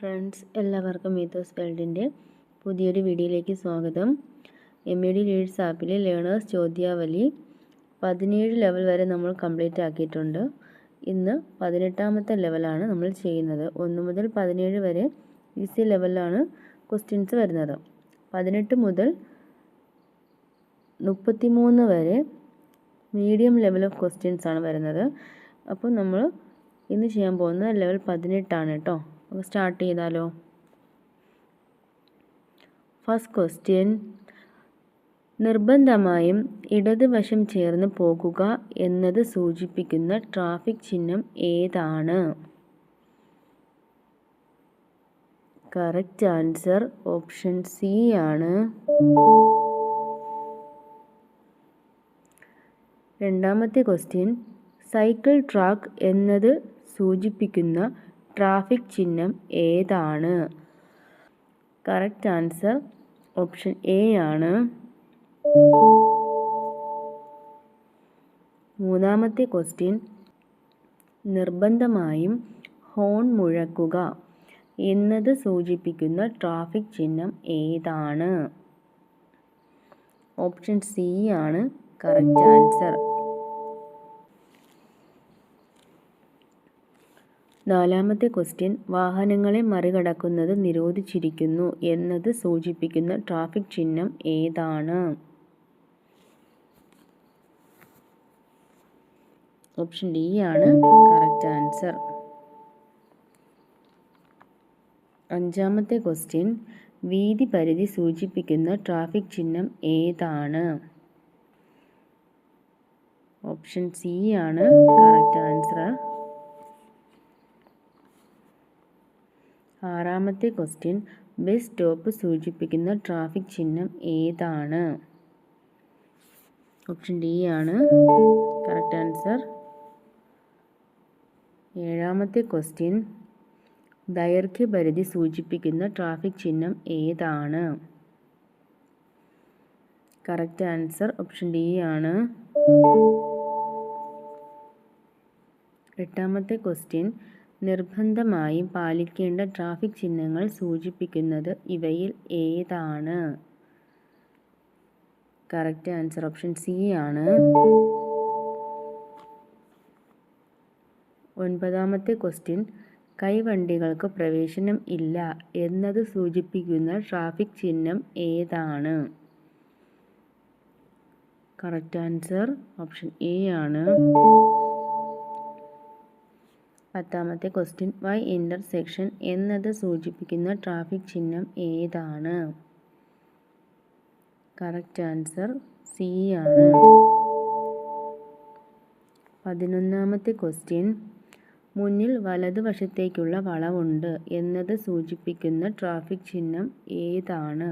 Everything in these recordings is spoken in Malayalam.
ഫ്രണ്ട്സ്, എല്ലാവർക്കും മീത്തോസ് വേൾഡിൻ്റെ പുതിയൊരു വീഡിയോയിലേക്ക് സ്വാഗതം. MED ലീഡ്സ് ആപ്പിലെ ലേണേഴ്സ് ചോദ്യാവലി 17 ലെവൽ വരെ നമ്മൾ കംപ്ലീറ്റ് ആക്കിയിട്ടുണ്ട്. ഇന്ന് 18ാമത്തെ ലെവലാണ് നമ്മൾ ചെയ്യുന്നത്. 1 മുതൽ 17 വരെ ഈസി ലെവലിലാണ് ക്വസ്റ്റ്യൻസ് വരുന്നത്. 18 മുതൽ 33 വരെ മീഡിയം ലെവൽ ഓഫ് ക്വസ്റ്റ്യൻസ് ആണ് വരുന്നത്. അപ്പോൾ നമ്മൾ ഇന്ന് ചെയ്യാൻ പോകുന്നത് ലെവൽ 18 ആണ് കേട്ടോ. സ്റ്റാർട്ട് ചെയ്താലോ. ഫസ്റ്റ് ക്വസ്റ്റ്യൻ, നിർബന്ധമായും ഇടതുവശം ചേർന്ന് പോകുക എന്നത് സൂചിപ്പിക്കുന്ന ട്രാഫിക് ചിഹ്നം ഏതാണ്? കറക്റ്റ് ആൻസർ ഓപ്ഷൻ സി ആണ്. രണ്ടാമത്തെ ക്വസ്റ്റ്യൻ, സൈക്കിൾ ട്രാക്ക് എന്നത് സൂചിപ്പിക്കുന്ന ട്രാഫിക് ചിഹ്നം ഏതാണ്? കറക്റ്റ് ആൻസർ ഓപ്ഷൻ എ ആണ്. മൂന്നാമത്തെ ക്വസ്റ്റ്യൻ, നിർബന്ധമായും ഹോൺ മുഴക്കുക എന്നത് സൂചിപ്പിക്കുന്ന ട്രാഫിക് ചിഹ്നം ഏതാണ്? ഓപ്ഷൻ സി ആണ് കറക്റ്റ് ആൻസർ. നാലാമത്തെ ക്വസ്റ്റ്യൻ, വാഹനങ്ങളെ മറികടക്കുന്നത് നിരോധിച്ചിരിക്കുന്നു എന്നത് സൂചിപ്പിക്കുന്ന ട്രാഫിക് ചിഹ്നം ഏതാണ്? ഓപ്ഷൻ ഡി ആണ് കറക്റ്റ് ആൻസർ. അഞ്ചാമത്തെ ക്വസ്റ്റ്യൻ, വീതി പരിധി സൂചിപ്പിക്കുന്ന ട്രാഫിക് ചിഹ്നം ഏതാണ്? ഓപ്ഷൻ സി ആണ് കറക്റ്റ് ആൻസർ. ആറാമത്തെ ക്വസ്റ്റ്യൻ, ബസ് സ്റ്റോപ്പ് സൂചിപ്പിക്കുന്ന ട്രാഫിക് ചിഹ്നം ഏതാണ്? ഓപ്ഷൻ ഡി ആണ് കറക്റ്റ് ആൻസർ. ഏഴാമത്തെ ക്വസ്റ്റ്യൻ, ദൈർഘ്യപരിധി സൂചിപ്പിക്കുന്ന ട്രാഫിക് ചിഹ്നം ഏതാണ്? കറക്റ്റ് ആൻസർ ഓപ്ഷൻ ഡി ആണ്. എട്ടാമത്തെ ക്വസ്റ്റ്യൻ, നിർബന്ധമായും പാലിക്കേണ്ട ട്രാഫിക് ചിഹ്നങ്ങൾ സൂചിപ്പിക്കുന്നത് ഇവയിൽ ഏതാണ്? കറക്റ്റ് ആൻസർ ഓപ്ഷൻ സി ആണ്. ഒൻപതാമത്തെ ക്വസ്റ്റ്യൻ, കൈവണ്ടികൾക്ക് പ്രവേശനം ഇല്ല എന്നത് സൂചിപ്പിക്കുന്ന ട്രാഫിക് ചിഹ്നം ഏതാണ്? കറക്റ്റ് ആൻസർ ഓപ്ഷൻ എ ആണ്. പത്താമത്തെ ക്വസ്റ്റ്യൻ, വൈ ഇൻ്റർസെക്ഷൻ എന്നത് സൂചിപ്പിക്കുന്ന ട്രാഫിക് ചിഹ്നം ഏതാണ്? കറക്റ്റ് ആൻസർ സി ആണ്. 11ാമത്തെ ക്വസ്റ്റ്യൻ, മുന്നിൽ വലതുവശത്തേക്കുള്ള വളവുണ്ട് എന്നത് സൂചിപ്പിക്കുന്ന ട്രാഫിക് ചിഹ്നം ഏതാണ്?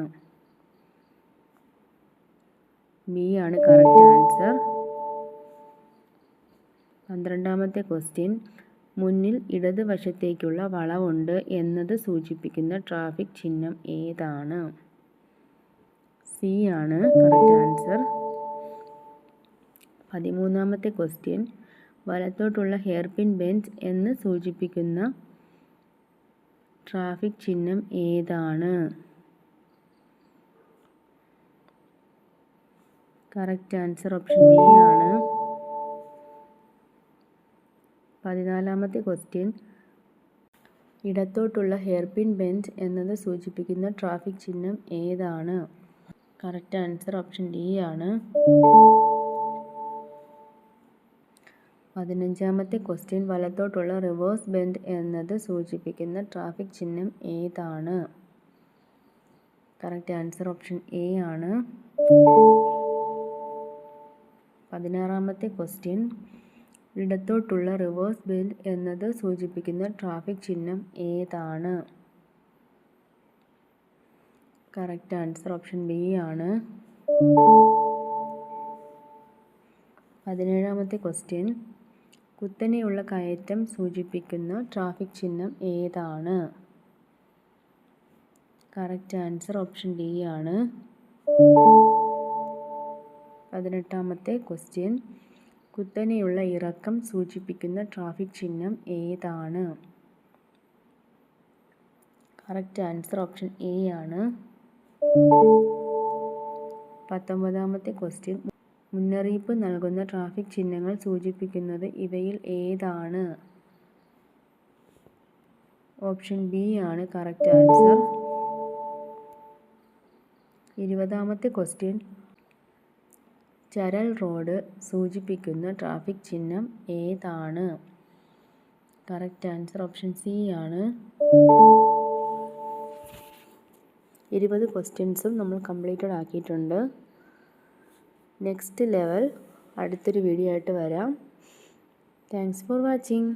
ബി ആണ് കറക്റ്റ് ആൻസർ. 12ാമത്തെ ക്വസ്റ്റ്യൻ, മുന്നിൽ ഇടതുവശത്തേക്കുള്ള വളവുണ്ട് എന്നത് സൂചിപ്പിക്കുന്ന ട്രാഫിക് ചിഹ്നം ഏതാണ്? സി ആണ് കറക്റ്റ് ആൻസർ. 13ാമത്തെ ക്വസ്റ്റ്യൻ, വലത്തോട്ടുള്ള ഹെയർപിൻ ബെൻഡ് എന്ന് സൂചിപ്പിക്കുന്ന ട്രാഫിക് ചിഹ്നം ഏതാണ്? കറക്റ്റ് ആൻസർ ഓപ്ഷൻ ബി ആണ്. 14ാമത്തെ ക്വസ്റ്റ്യൻ, ഇടത്തോട്ടുള്ള ഹെയർപിൻ ബെൻഡ് എന്നത് സൂചിപ്പിക്കുന്ന ട്രാഫിക് ചിഹ്നം ഏതാണ്? കറക്റ്റ് ആൻസർ ഓപ്ഷൻ ഡി ആണ്. 15ാമത്തെ ക്വസ്റ്റ്യൻ, വലത്തോട്ടുള്ള റിവേഴ്സ് ബെൻഡ് എന്നത് സൂചിപ്പിക്കുന്ന ട്രാഫിക് ചിഹ്നം ഏതാണ്? കറക്റ്റ് ആൻസർ ഓപ്ഷൻ എ ആണ്. 16ാമത്തെ ക്വസ്റ്റ്യൻ, ഇടത്തോട്ടുള്ള റിവേഴ്സ് ബെൻഡ് എന്നത് സൂചിപ്പിക്കുന്ന ട്രാഫിക് ചിഹ്നം ഏതാണ്? കറക്റ്റ് ആൻസർ ഓപ്ഷൻ ബി ആണ്. 17ാമത്തെ ക്വസ്റ്റ്യൻ, കുത്തനെയുള്ള കയറ്റം സൂചിപ്പിക്കുന്ന ട്രാഫിക് ചിഹ്നം ഏതാണ്? കറക്റ്റ് ആൻസർ ഓപ്ഷൻ ഡി ആണ്. 18ാമത്തെ ക്വസ്റ്റ്യൻ, കുത്തനെയുള്ള ഇറക്കം സൂചിപ്പിക്കുന്ന ട്രാഫിക് ചിഹ്നം ഏതാണ്? കറക്റ്റ് ആൻസർ ഓപ്ഷൻ എ ആണ്. 19ാമത്തെ ക്വസ്റ്റ്യൻ. മുന്നറിയിപ്പ് നൽകുന്ന ട്രാഫിക് ചിഹ്നങ്ങൾ സൂചിപ്പിക്കുന്നത് ഇവയിൽ ഏതാണ്? ഓപ്ഷൻ ബി ആണ് കറക്റ്റ് ആൻസർ. 20ാമത്തെ ക്വസ്റ്റ്യൻ. ചരൽ റോഡ് സൂചിപ്പിക്കുന്ന ട്രാഫിക് ചിഹ്നം ഏതാണ്? കറക്റ്റ് ആൻസർ ഓപ്ഷൻ സി ആണ്. 20 ക്വസ്റ്റ്യൻസും നമ്മൾ കംപ്ലീറ്റഡ് ആക്കിയിട്ടുണ്ട്. നെക്സ്റ്റ് ലെവൽ അടുത്തൊരു വീഡിയോ ആയിട്ട് വരാം. Thanks for watching.